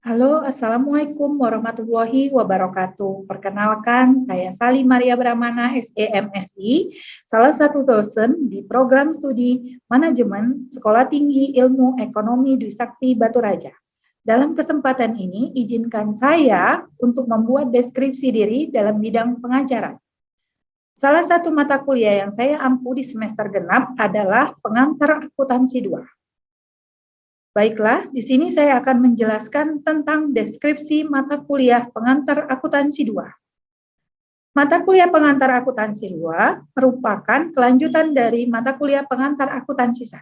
Halo, Assalamualaikum warahmatullahi wabarakatuh. Perkenalkan, saya Sali Maria Brahmana, SEMSI, salah satu dosen di program studi manajemen Sekolah Tinggi Ilmu Ekonomi Dwi Sakti Batu Raja. Dalam kesempatan ini, izinkan saya untuk membuat deskripsi diri dalam bidang pengajaran. Salah satu mata kuliah yang saya ampu di semester genap adalah pengantar akuntansi 2. Baiklah, di sini saya akan menjelaskan tentang deskripsi mata kuliah pengantar akuntansi 2. Mata kuliah pengantar akuntansi 2 merupakan kelanjutan dari mata kuliah pengantar akuntansi 1.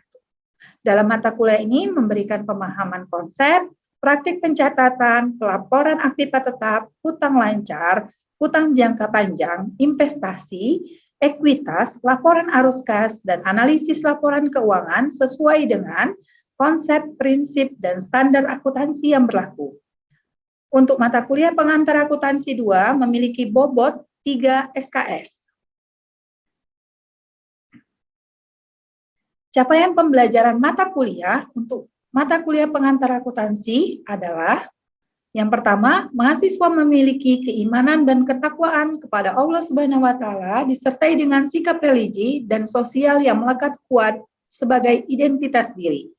Dalam mata kuliah ini memberikan pemahaman konsep, praktik pencatatan, pelaporan aktiva tetap, hutang lancar, hutang jangka panjang, investasi, ekuitas, laporan arus kas, dan analisis laporan keuangan sesuai dengan konsep, prinsip, dan standar akuntansi yang berlaku. Untuk mata kuliah pengantar akuntansi 2 memiliki bobot 3 SKS. Capaian pembelajaran mata kuliah untuk mata kuliah pengantar akuntansi adalah: yang pertama, mahasiswa memiliki keimanan dan ketakwaan kepada Allah Subhanahu wa Ta'ala disertai dengan sikap religi dan sosial yang melekat kuat sebagai identitas diri.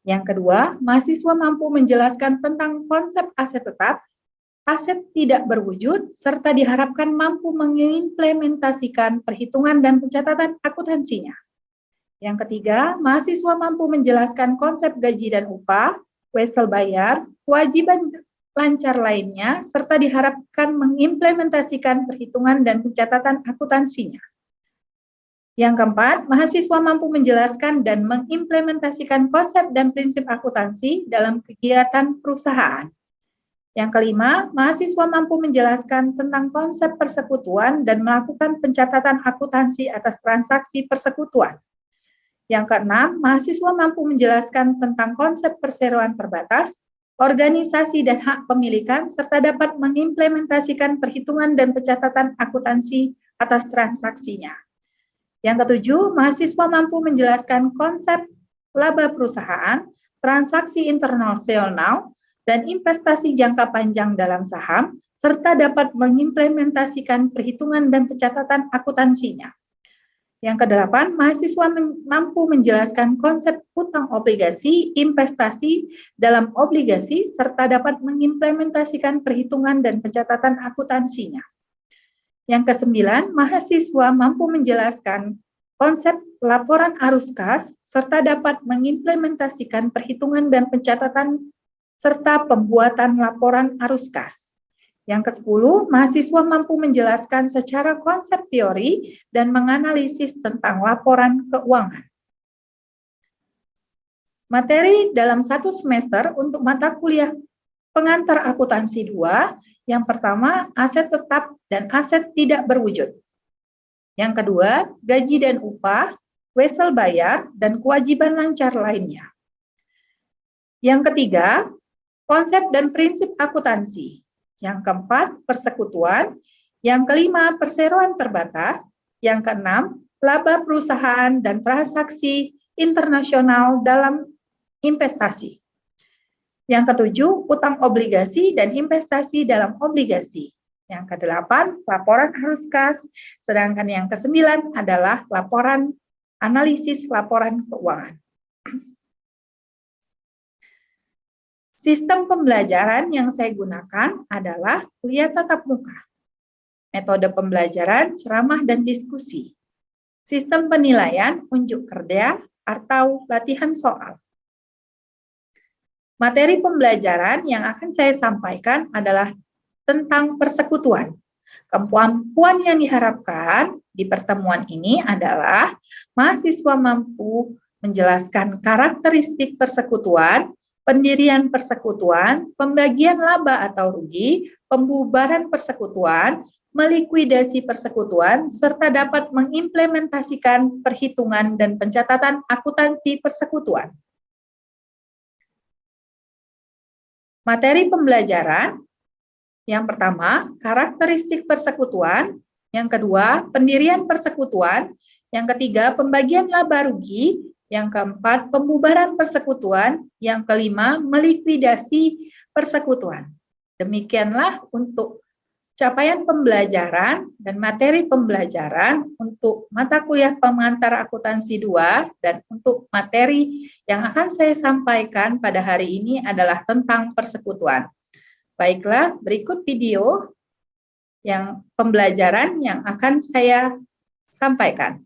Yang kedua, mahasiswa mampu menjelaskan tentang konsep aset tetap, aset tidak berwujud, serta diharapkan mampu mengimplementasikan perhitungan dan pencatatan akuntansinya. Yang ketiga, mahasiswa mampu menjelaskan konsep gaji dan upah, wesel bayar, kewajiban lancar lainnya, serta diharapkan mengimplementasikan perhitungan dan pencatatan akuntansinya. Yang keempat, mahasiswa mampu menjelaskan dan mengimplementasikan konsep dan prinsip akuntansi dalam kegiatan perusahaan. Yang kelima, mahasiswa mampu menjelaskan tentang konsep persekutuan dan melakukan pencatatan akuntansi atas transaksi persekutuan. Yang keenam, mahasiswa mampu menjelaskan tentang konsep perseroan terbatas, organisasi dan hak pemilikan, serta dapat mengimplementasikan perhitungan dan pencatatan akuntansi atas transaksinya. Yang ketujuh, mahasiswa mampu menjelaskan konsep laba perusahaan, transaksi internasional, dan investasi jangka panjang dalam saham, serta dapat mengimplementasikan perhitungan dan pencatatan akuntansinya. Yang kedelapan, mahasiswa mampu menjelaskan konsep hutang obligasi, investasi dalam obligasi, serta dapat mengimplementasikan perhitungan dan pencatatan akuntansinya. Yang kesembilan, mahasiswa mampu menjelaskan konsep laporan arus kas, serta dapat mengimplementasikan perhitungan dan pencatatan, serta pembuatan laporan arus kas. Yang kesepuluh, mahasiswa mampu menjelaskan secara konsep teori dan menganalisis tentang laporan keuangan. Materi dalam satu semester untuk mata kuliah pengantar akuntansi 2, yang pertama, aset tetap dan aset tidak berwujud. Yang kedua, gaji dan upah, wesel bayar, dan kewajiban lancar lainnya. Yang ketiga, konsep dan prinsip akuntansi. Yang keempat, persekutuan. Yang kelima, perseroan terbatas. Yang keenam, laba perusahaan dan transaksi internasional dalam investasi. Yang ketujuh, utang obligasi dan investasi dalam obligasi. Yang kedelapan, laporan arus kas. Sedangkan yang kesembilan adalah laporan analisis laporan keuangan. Sistem pembelajaran yang saya gunakan adalah kuliah tatap muka. Metode pembelajaran ceramah dan diskusi. Sistem penilaian unjuk kerja atau latihan soal. Materi pembelajaran yang akan saya sampaikan adalah tentang persekutuan. Kemampuan yang diharapkan di pertemuan ini adalah mahasiswa mampu menjelaskan karakteristik persekutuan, pendirian persekutuan, pembagian laba atau rugi, pembubaran persekutuan, melikuidasi persekutuan, serta dapat mengimplementasikan perhitungan dan pencatatan akuntansi persekutuan. Materi pembelajaran, yang pertama, karakteristik persekutuan, yang kedua, pendirian persekutuan, yang ketiga, pembagian laba rugi, yang keempat, pembubaran persekutuan, yang kelima, melikuidasi persekutuan. Demikianlah untuk capaian pembelajaran dan materi pembelajaran untuk mata kuliah pengantar akuntansi 2, dan untuk materi yang akan saya sampaikan pada hari ini adalah tentang persekutuan. Baiklah, berikut video yang pembelajaran yang akan saya sampaikan.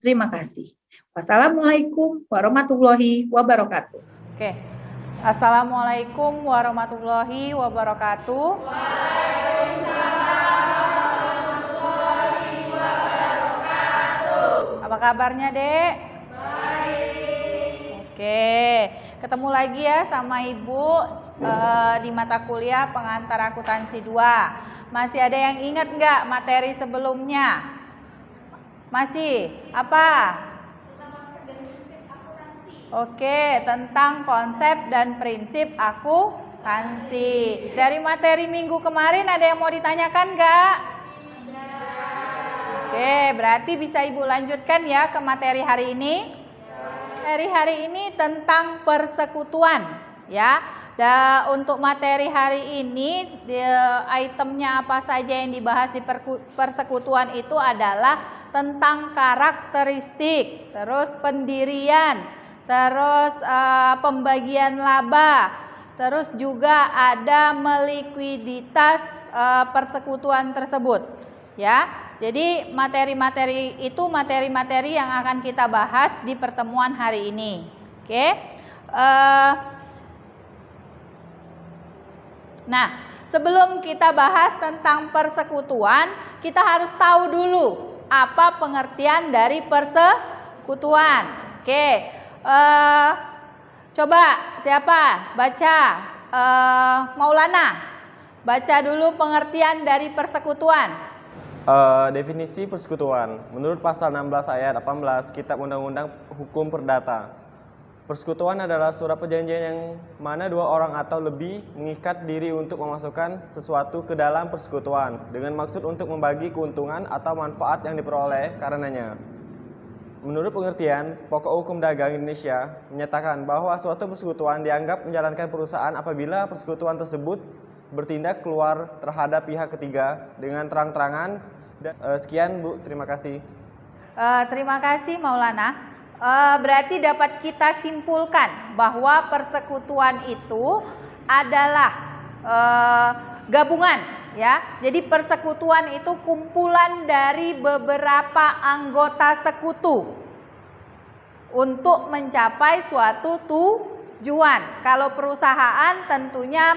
Terima kasih. Wassalamualaikum warahmatullahi wabarakatuh. Oke. Assalamualaikum warahmatullahi wabarakatuh. Apa kabarnya, Dek? Baik. Oke, ketemu lagi ya sama Ibu di mata kuliah pengantar akuntansi 2. Masih ada yang ingat nggak materi sebelumnya? Masih? Apa? Oke, tentang konsep dan prinsip akuntansi. Dari materi minggu kemarin ada yang mau ditanyakan nggak? Oke, berarti bisa Ibu lanjutkan ya ke materi hari ini. Materi hari ini tentang persekutuan ya. Untuk materi hari ini itemnya apa saja yang dibahas di persekutuan itu adalah tentang karakteristik, terus pendirian, terus pembagian laba, terus juga ada melikuiditas persekutuan tersebut ya. Jadi materi-materi itu materi-materi yang akan kita bahas di pertemuan hari ini. Oke. Nah, sebelum kita bahas tentang persekutuan, kita harus tahu dulu apa pengertian dari persekutuan. Oke. Coba siapa baca? Maulana, baca dulu pengertian dari persekutuan. Definisi persekutuan menurut pasal 16 ayat 18 Kitab Undang-Undang Hukum Perdata. Persekutuan adalah surat perjanjian yang mana dua orang atau lebih mengikat diri untuk memasukkan sesuatu ke dalam persekutuan dengan maksud untuk membagi keuntungan atau manfaat yang diperoleh karenanya. Menurut pengertian, pokok hukum dagang Indonesia menyatakan bahwa suatu persekutuan dianggap menjalankan perusahaan apabila persekutuan tersebut bertindak keluar terhadap pihak ketiga dengan terang-terangan. Sekian Bu, terima kasih. Terima kasih Maulana. Berarti dapat kita simpulkan bahwa persekutuan itu adalah gabungan ya. Jadi persekutuan itu kumpulan dari beberapa anggota sekutu untuk mencapai suatu tujuan. Kalau perusahaan tentunya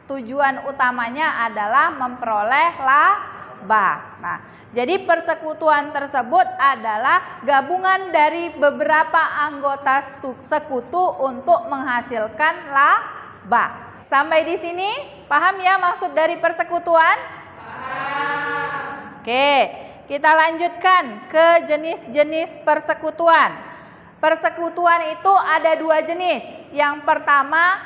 tujuan utamanya adalah memperoleh laba. Nah, jadi persekutuan tersebut adalah gabungan dari beberapa anggota sekutu untuk menghasilkan laba. Sampai di sini paham ya maksud dari persekutuan? Paham. Oke, kita lanjutkan ke jenis-jenis persekutuan. Persekutuan itu ada dua jenis. Yang pertama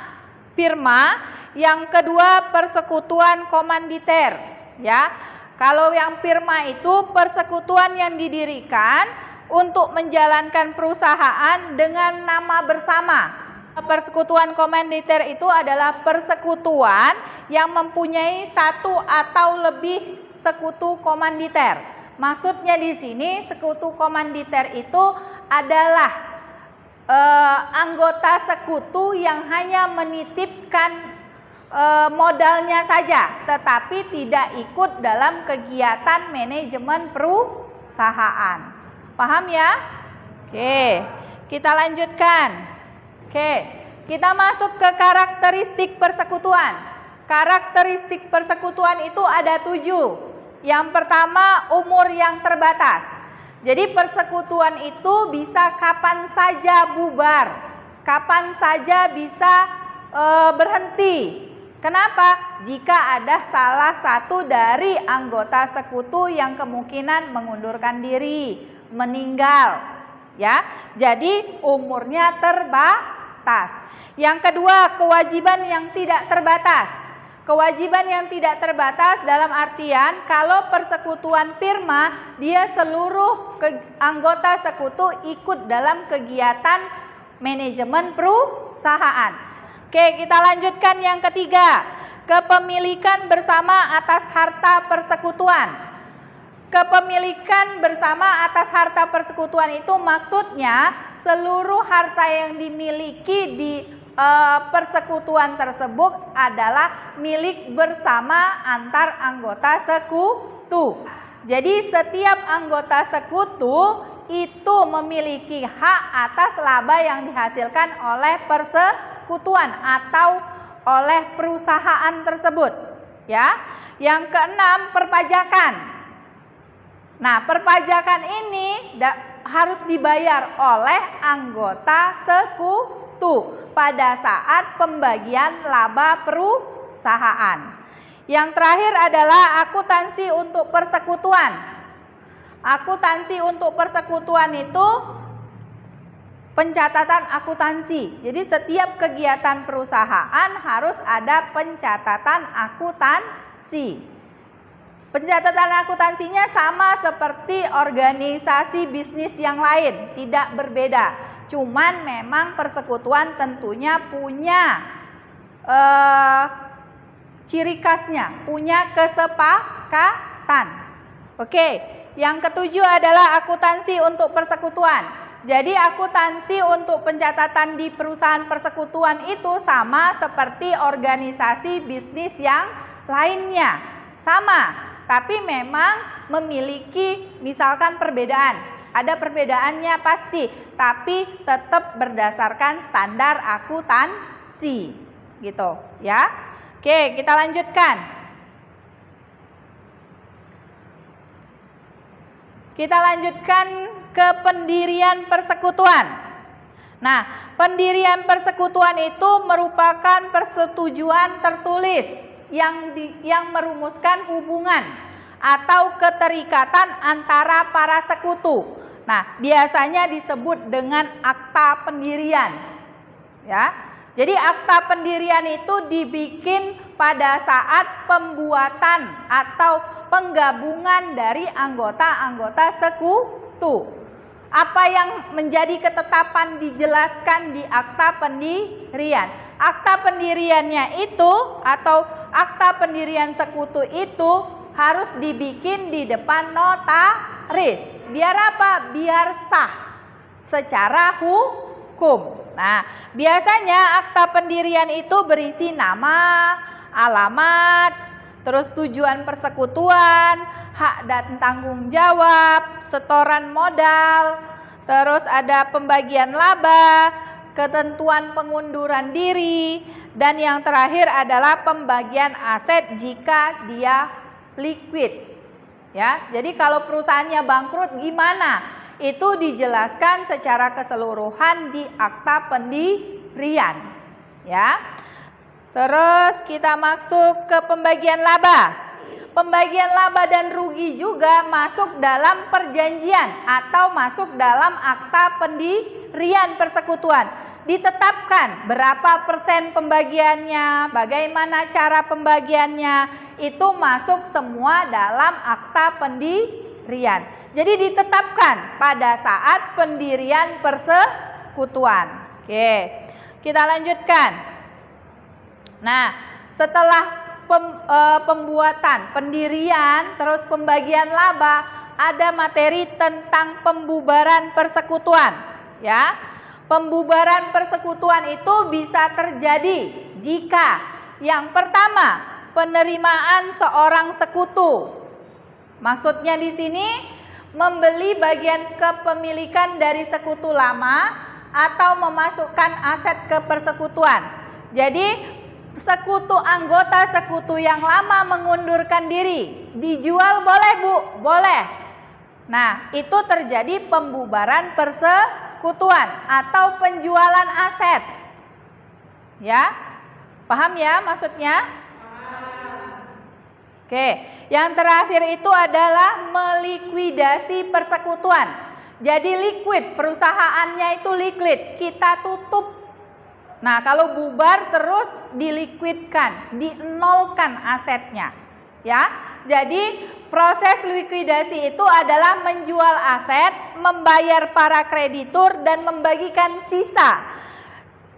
firma, yang kedua persekutuan komanditer ya. Kalau yang firma itu persekutuan yang didirikan untuk menjalankan perusahaan dengan nama bersama. Persekutuan komanditer itu adalah persekutuan yang mempunyai satu atau lebih sekutu komanditer. Maksudnya di sini sekutu komanditer itu adalah anggota sekutu yang hanya menitipkan modalnya saja, tetapi tidak ikut dalam kegiatan manajemen perusahaan. Paham ya? Oke, kita lanjutkan. Oke, kita masuk ke karakteristik persekutuan. Karakteristik persekutuan itu ada 7. Yang pertama, umur yang terbatas. Jadi persekutuan itu bisa kapan saja bubar, kapan saja bisa berhenti. Kenapa? Jika ada salah satu dari anggota sekutu yang kemungkinan mengundurkan diri, meninggal, ya. Jadi umurnya terbatas. Yang kedua, kewajiban yang tidak terbatas. Kewajiban yang tidak terbatas dalam artian kalau persekutuan firma, dia seluruh anggota sekutu ikut dalam kegiatan manajemen perusahaan. Oke, kita lanjutkan yang ketiga. Kepemilikan bersama atas harta persekutuan. Kepemilikan bersama atas harta persekutuan itu maksudnya seluruh harta yang dimiliki di persekutuan tersebut adalah milik bersama antar anggota sekutu. Jadi setiap anggota sekutu itu memiliki hak atas laba yang dihasilkan oleh persekutuan atau oleh perusahaan tersebut, ya. Yang keenam, perpajakan. Nah, perpajakan ini harus dibayar oleh anggota sekutu pada saat pembagian laba perusahaan. Yang terakhir adalah akuntansi untuk persekutuan. Akuntansi untuk persekutuan itu pencatatan akuntansi. Jadi setiap kegiatan perusahaan harus ada pencatatan akuntansi. Pencatatan akuntansinya sama seperti organisasi bisnis yang lain, tidak berbeda. Cuman memang persekutuan tentunya punya ciri khasnya, punya kesepakatan. Oke, yang ketujuh adalah akuntansi untuk persekutuan. Jadi akuntansi untuk pencatatan di perusahaan persekutuan itu sama seperti organisasi bisnis yang lainnya. Sama, tapi memang memiliki misalkan perbedaan. Ada perbedaannya pasti, tapi tetap berdasarkan standar akuntansi. Gitu, ya. Oke, kita lanjutkan. Kita lanjutkan ke pendirian persekutuan. Nah, pendirian persekutuan itu merupakan persetujuan tertulis yang merumuskan hubungan atau keterikatan antara para sekutu. Nah, biasanya disebut dengan akta pendirian. Ya. Jadi akta pendirian itu dibikin pada saat pembuatan atau penggabungan dari anggota-anggota sekutu. Apa yang menjadi ketetapan dijelaskan di akta pendirian. Akta pendiriannya itu atau akta pendirian sekutu itu harus dibikin di depan notaris. Biar apa? Biar sah secara hukum. Nah, biasanya akta pendirian itu berisi nama, alamat, terus tujuan persekutuan, hak dan tanggung jawab, setoran modal, terus ada pembagian laba, ketentuan pengunduran diri, dan yang terakhir adalah pembagian aset jika dia liquid. Ya, jadi kalau perusahaannya bangkrut gimana? Itu dijelaskan secara keseluruhan di akta pendirian. Ya. Terus kita masuk ke pembagian laba. Pembagian laba dan rugi juga masuk dalam perjanjian atau masuk dalam akta pendirian persekutuan. Ditetapkan berapa persen pembagiannya, bagaimana cara pembagiannya, itu masuk semua dalam akta pendirian. Jadi ditetapkan pada saat pendirian persekutuan. Oke, kita lanjutkan. Nah, setelah pembuatan, pendirian, terus pembagian laba, ada materi tentang pembubaran persekutuan. Ya, pembubaran persekutuan itu bisa terjadi jika yang pertama penerimaan seorang sekutu. Maksudnya di sini membeli bagian kepemilikan dari sekutu lama atau memasukkan aset ke persekutuan. Jadi sekutu anggota sekutu yang lama mengundurkan diri, dijual boleh Bu? Boleh. Nah, itu terjadi pembubaran persekutuan atau penjualan aset. Ya, paham ya maksudnya? Oke, yang terakhir itu adalah melikuidasi persekutuan. Jadi liquid, perusahaannya itu liquid, kita tutup. Nah, kalau bubar terus dilikuidkan, dinolkan asetnya. Ya, jadi proses likuidasi itu adalah menjual aset, membayar para kreditur dan membagikan sisa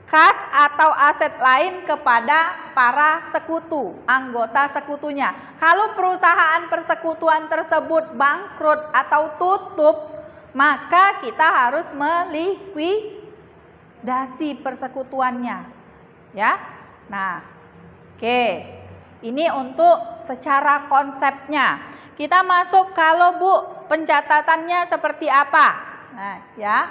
kas atau aset lain kepada para sekutu, anggota sekutunya. Kalau perusahaan persekutuan tersebut bangkrut atau tutup, maka kita harus melikuidasi persekutuannya. Ya. Nah, oke. Ini untuk secara konsepnya. Kita masuk kalau Bu, pencatatannya seperti apa? Nah, ya.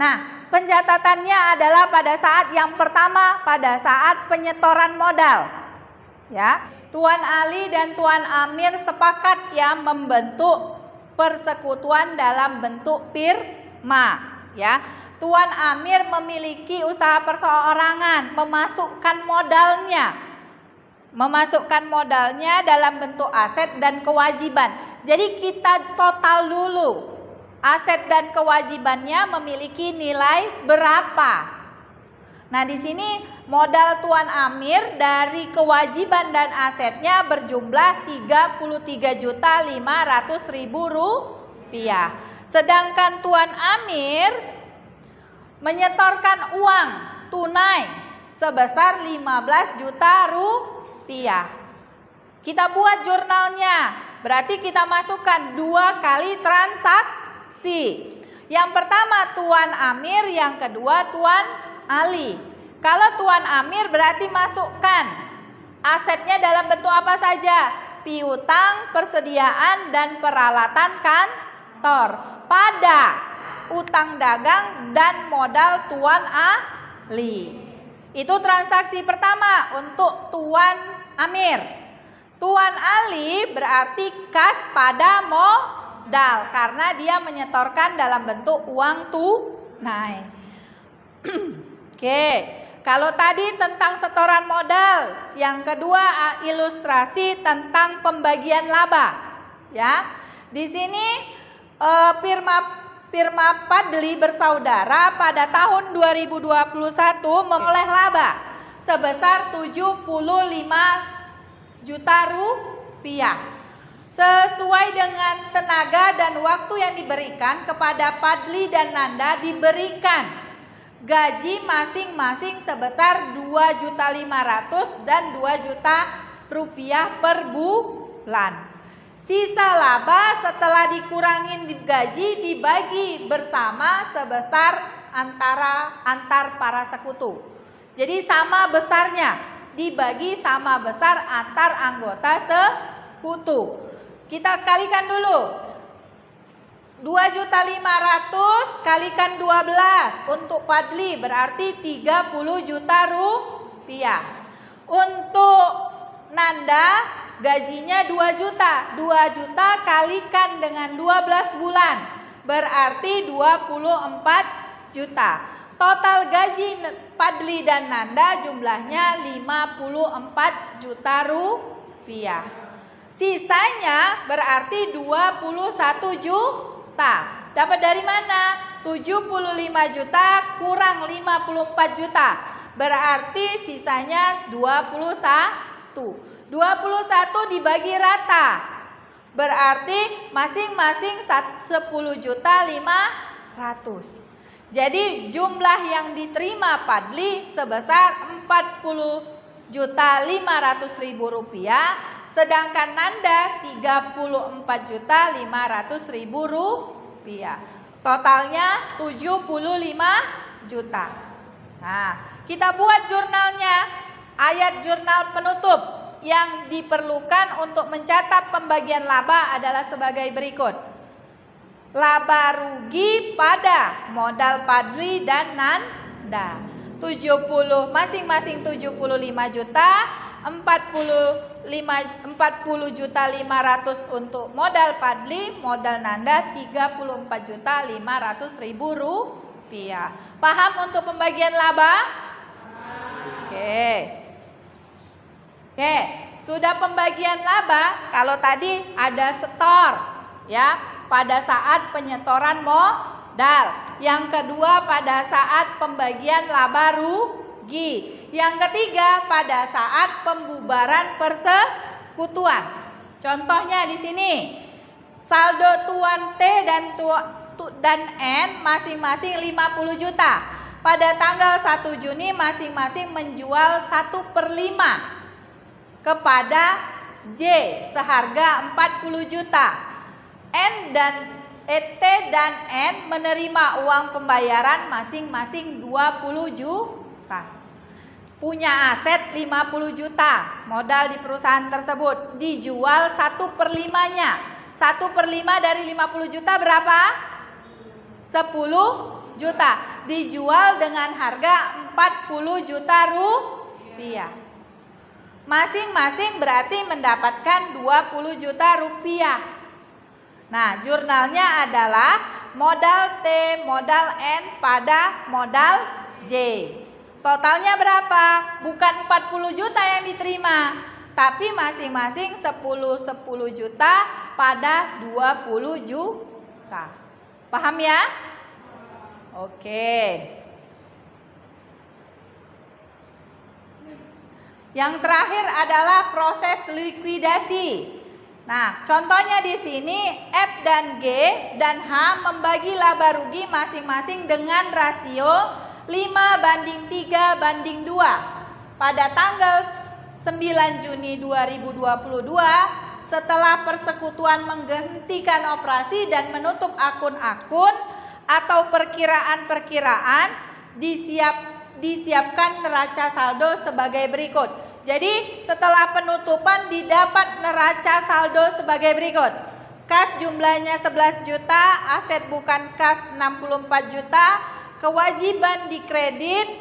Nah, pencatatannya adalah pada saat yang pertama, pada saat penyetoran modal. Ya, Tuan Ali dan Tuan Amir sepakat ya membentuk persekutuan dalam bentuk firma. Ya, Tuan Amir memiliki usaha perseorangan, memasukkan modalnya dalam bentuk aset dan kewajiban. Jadi kita total dulu. Aset dan kewajibannya memiliki nilai berapa? Nah, di sini modal Tuan Amir dari kewajiban dan asetnya berjumlah Rp33.500.000. Sedangkan Tuan Amir menyetorkan uang tunai sebesar Rp15 juta. Kita buat jurnalnya. Berarti kita masukkan 2 kali transaksi. Yang pertama Tuan Amir, yang kedua Tuan Ali. Kalau Tuan Amir berarti masukkan asetnya dalam bentuk apa saja? Piutang, persediaan, dan peralatan kantor. Pada utang dagang dan modal Tuan Ali. Itu transaksi pertama untuk Tuan Amir. Tuan Ali berarti kas pada modal karena dia menyetorkan dalam bentuk uang tunai. Oke, kalau tadi tentang setoran modal, yang kedua ilustrasi tentang pembagian laba. Ya, di sini firma Padli bersaudara pada tahun 2021 memperoleh laba sebesar Rp75 juta. Sesuai dengan tenaga dan waktu yang diberikan kepada Padli dan Nanda diberikan gaji masing-masing sebesar Rp2.500.000 dan Rp2 juta per bulan. Sisa laba setelah dikurangin gaji dibagi bersama sebesar antar para sekutu. Jadi sama besarnya, dibagi sama besar antar anggota sekutu. Kita kalikan dulu. Rp2.500.000 kalikan 12 untuk Padli berarti Rp30 juta. Untuk Nanda gajinya 2 juta. 2 juta kalikan dengan 12 bulan berarti 24 juta. Total gaji Padli dan Nanda jumlahnya Rp54 juta. Sisanya berarti 21 juta. Dapat dari mana? 75 juta kurang 54 juta. Berarti sisanya 21. 21 dibagi rata. Berarti masing-masing 10 juta 500. Jadi jumlah yang diterima Padli sebesar 40 juta 500.000 rupiah. Sedangkan Nanda 34 juta 500.000 rupiah. Totalnya 75 juta. Nah, kita buat jurnalnya. Ayat jurnal penutup yang diperlukan untuk mencatat pembagian laba adalah sebagai berikut. Laba rugi pada modal Padli dan Nanda 70 masing-masing 75 juta, 40 juta 500 untuk modal Padli, modal Nanda 34 juta 500.000 rupiah. Paham untuk pembagian laba? Oke, sudah pembagian laba. Kalau tadi ada setor ya pada saat penyetoran modal. Yang kedua pada saat pembagian laba rugi. Yang ketiga pada saat pembubaran persekutuan. Contohnya di sini saldo Tuan T dan N masing-masing 50 juta. pada tanggal 1 Juni masing-masing menjual 1/5 kepada J seharga 40 juta. T dan N menerima uang pembayaran masing-masing 20 juta. Punya aset 50 juta modal di perusahaan tersebut, dijual 1/5-nya. 1/5 dari 50 juta berapa? 10 juta. Dijual dengan harga 40 juta rupiah. Masing-masing berarti mendapatkan 20 juta rupiah. Nah, jurnalnya adalah modal T, modal N pada modal J. Totalnya berapa? Bukan 40 juta yang diterima, tapi masing-masing 10 juta pada 20 juta. Paham ya? Oke. Yang terakhir adalah proses likuidasi. Nah, contohnya di sini F dan G dan H membagi laba rugi masing-masing dengan rasio 5:3:2. Pada tanggal 9 Juni 2022, setelah persekutuan menghentikan operasi dan menutup akun-akun atau perkiraan-perkiraan, disiapkan neraca saldo sebagai berikut. Jadi setelah penutupan didapat neraca saldo sebagai berikut. Kas jumlahnya 11 juta, aset bukan kas 64 juta, kewajiban dikredit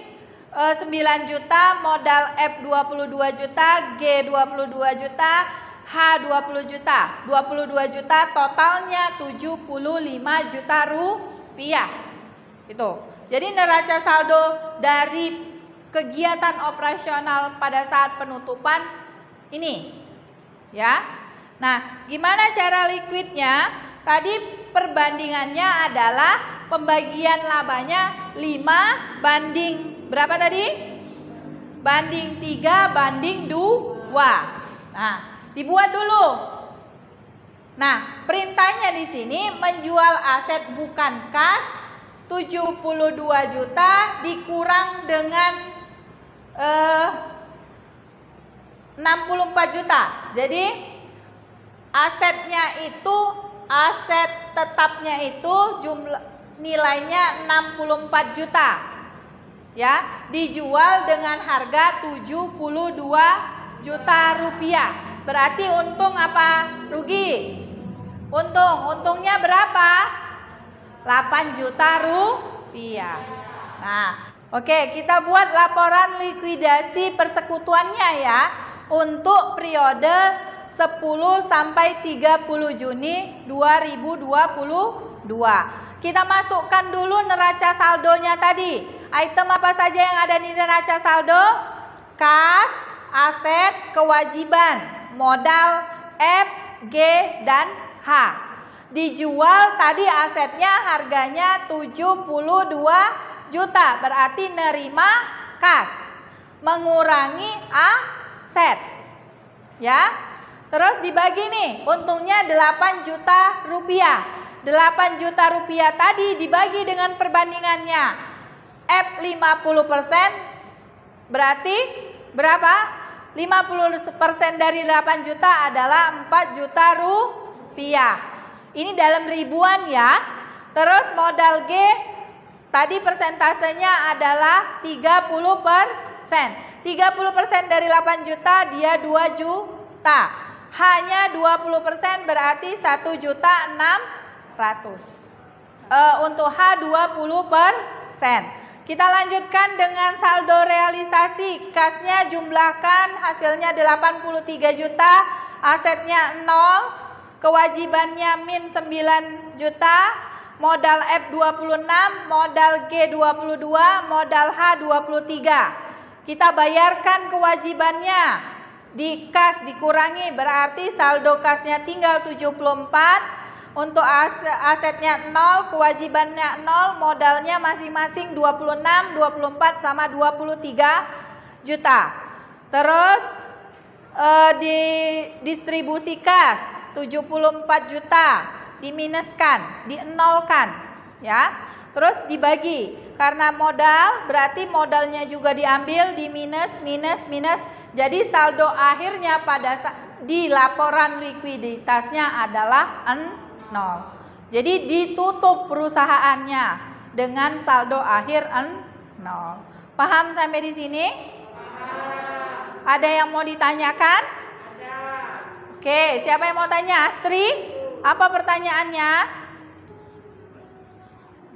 9 juta, modal F 22 juta, G 22 juta, H 20 juta. 22 juta totalnya 75 juta rupiah. Itu. Jadi neraca saldo dari kegiatan operasional pada saat penutupan ini, ya. Nah, gimana cara liquidnya? Tadi perbandingannya adalah pembagian labanya 5 banding berapa tadi? Banding 3 banding 2. Nah, dibuat dulu. Nah, perintahnya di sini menjual aset bukan kas 72 juta dikurang dengan 64 juta. Jadi asetnya itu, aset tetapnya itu jumlah nilainya 64 juta. Ya, dijual dengan harga 72 juta rupiah. Berarti untung apa? Rugi? Untungnya berapa? 8 juta rupiah. Nah, oke, kita buat laporan likuidasi persekutuannya ya untuk periode 10 sampai 30 Juni 2022. Kita masukkan dulu neraca saldonya tadi. Item apa saja yang ada di neraca saldo? Kas, aset, kewajiban, modal F, G, dan H. Dijual tadi asetnya harganya 72 juta, berarti nerima kas, mengurangi aset, ya. Terus dibagi nih, untungnya 8 juta rupiah. 8 juta rupiah tadi dibagi dengan perbandingannya F 50%, berarti berapa? 50% dari 8 juta adalah 4 juta rupiah. Ini dalam ribuan ya. Terus modal G tadi persentasenya adalah 30%. 30% dari 8 juta dia 2 juta. Hanya 20% berarti 1.600.000. Untuk H 20%. Kita lanjutkan dengan saldo realisasi. Kasnya jumlahkan, hasilnya 83 juta, asetnya 0, kewajibannya min 9 juta, modal F 26, modal G 22, modal H 23. Kita bayarkan kewajibannya, di kas dikurangi berarti saldo kasnya tinggal 74. Untuk asetnya 0, kewajibannya 0, modalnya masing-masing 26, 24 sama 23 juta. Terus di distribusi kas 74 juta diminuskan, dienolkan ya. Terus dibagi. karena modal berarti modalnya juga diambil, di minus, minus, minus. Jadi saldo akhirnya di laporan likuiditasnya adalah 0. Jadi ditutup perusahaannya dengan saldo akhir 0. Paham sampai di sini? Paham. Ada yang mau ditanyakan? Ada. Oke, siapa yang mau tanya? Astri, apa pertanyaannya?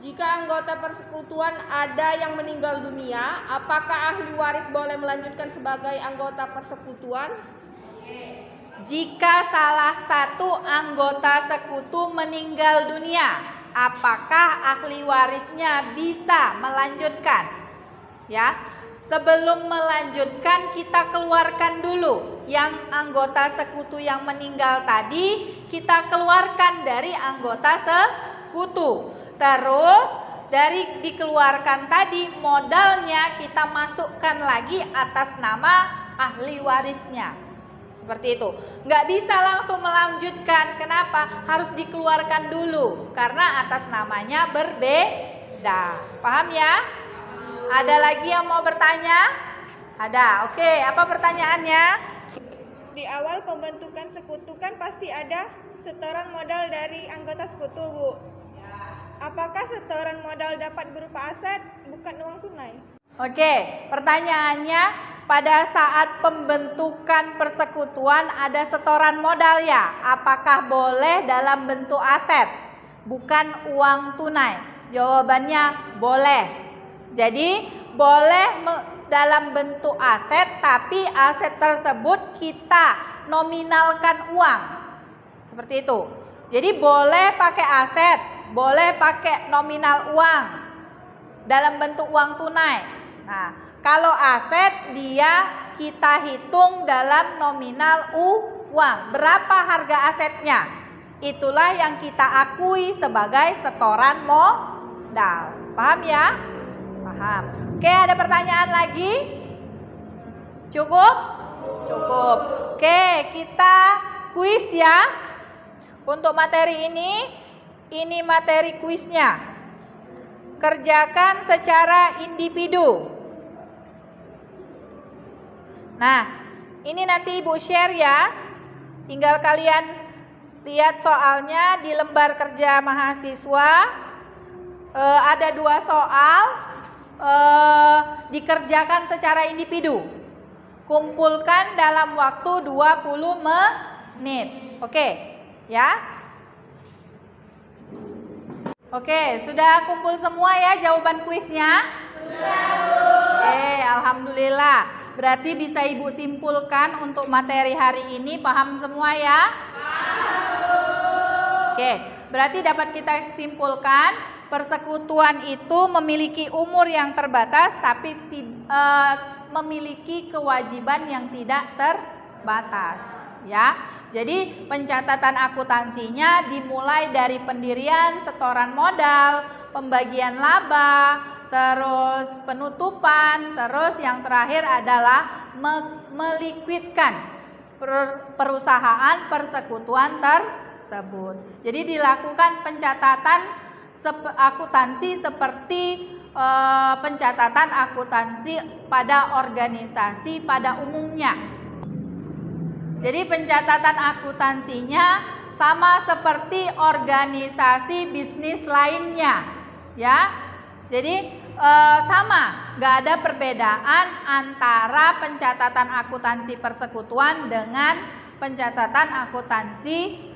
Jika anggota persekutuan ada yang meninggal dunia, apakah ahli waris boleh melanjutkan sebagai anggota persekutuan? Jika salah satu anggota sekutu meninggal dunia, apakah ahli warisnya bisa melanjutkan? Ya, sebelum melanjutkan kita keluarkan dulu yang anggota sekutu yang meninggal tadi, kita keluarkan dari anggota sekutu. Terus dari dikeluarkan tadi modalnya kita masukkan lagi atas nama ahli warisnya. Seperti itu. Nggak bisa langsung melanjutkan. Kenapa? Harus dikeluarkan dulu. Karena atas namanya berbeda. Paham ya? Ada lagi yang mau bertanya? Ada. Oke, apa pertanyaannya? Di awal pembentukan sekutu kan pasti ada setoran modal dari anggota sekutu, Bu. Apakah setoran modal dapat berupa aset, bukan uang tunai? Oke, pertanyaannya, pada saat pembentukan persekutuan ada setoran modal ya? Apakah boleh dalam bentuk aset, bukan uang tunai? Jawabannya boleh. Jadi boleh dalam bentuk aset, tapi aset tersebut kita nominalkan uang. Seperti itu. Jadi boleh pakai aset, boleh pakai nominal uang dalam bentuk uang tunai. Nah, kalau aset dia kita hitung dalam nominal uang. Berapa harga asetnya? Itulah yang kita akui sebagai setoran modal. Paham ya? Paham. Oke, ada pertanyaan lagi? Cukup? Cukup. Oke, kita kuis ya. Untuk materi ini materi kuisnya. Kerjakan secara individu. Nah, ini nanti Ibu share ya. Tinggal kalian lihat soalnya di lembar kerja mahasiswa. Ada 2 soal. Dikerjakan secara individu. Kumpulkan dalam waktu 20 menit. Oke, ya. Oke, sudah kumpul semua ya jawaban kuisnya? Sudah. Alhamdulillah. Berarti bisa Ibu simpulkan untuk materi hari ini paham semua ya? Paham. Oke, berarti dapat kita simpulkan persekutuan itu memiliki umur yang terbatas tapi memiliki kewajiban yang tidak terbatas, ya. Jadi pencatatan akuntansinya dimulai dari pendirian, setoran modal, pembagian laba, terus penutupan, terus yang terakhir adalah melikuidkan perusahaan persekutuan tersebut. Jadi dilakukan pencatatan akuntansi seperti pencatatan akuntansi pada organisasi pada umumnya. Jadi pencatatan akuntansinya sama seperti organisasi bisnis lainnya, ya. Jadi sama, nggak ada perbedaan antara pencatatan akuntansi persekutuan dengan pencatatan akuntansi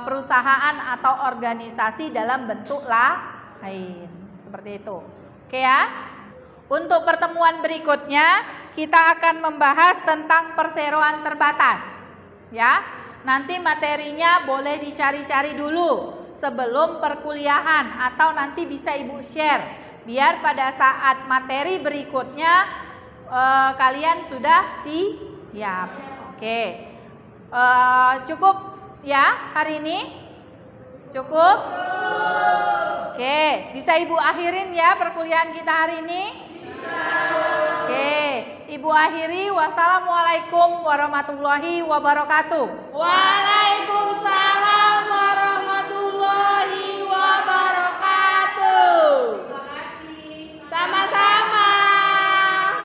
perusahaan atau organisasi dalam bentuk lain, seperti itu. Oke ya. Untuk pertemuan berikutnya kita akan membahas tentang perseroan terbatas. Ya, nanti materinya boleh dicari-cari dulu sebelum perkuliahan atau nanti bisa Ibu share biar pada saat materi berikutnya kalian sudah siap. Oke. Cukup ya hari ini? Cukup? Oke, bisa Ibu akhirin ya perkuliahan kita hari ini? Oke, Ibu akhiri. Wassalamualaikum warahmatullahi wabarakatuh.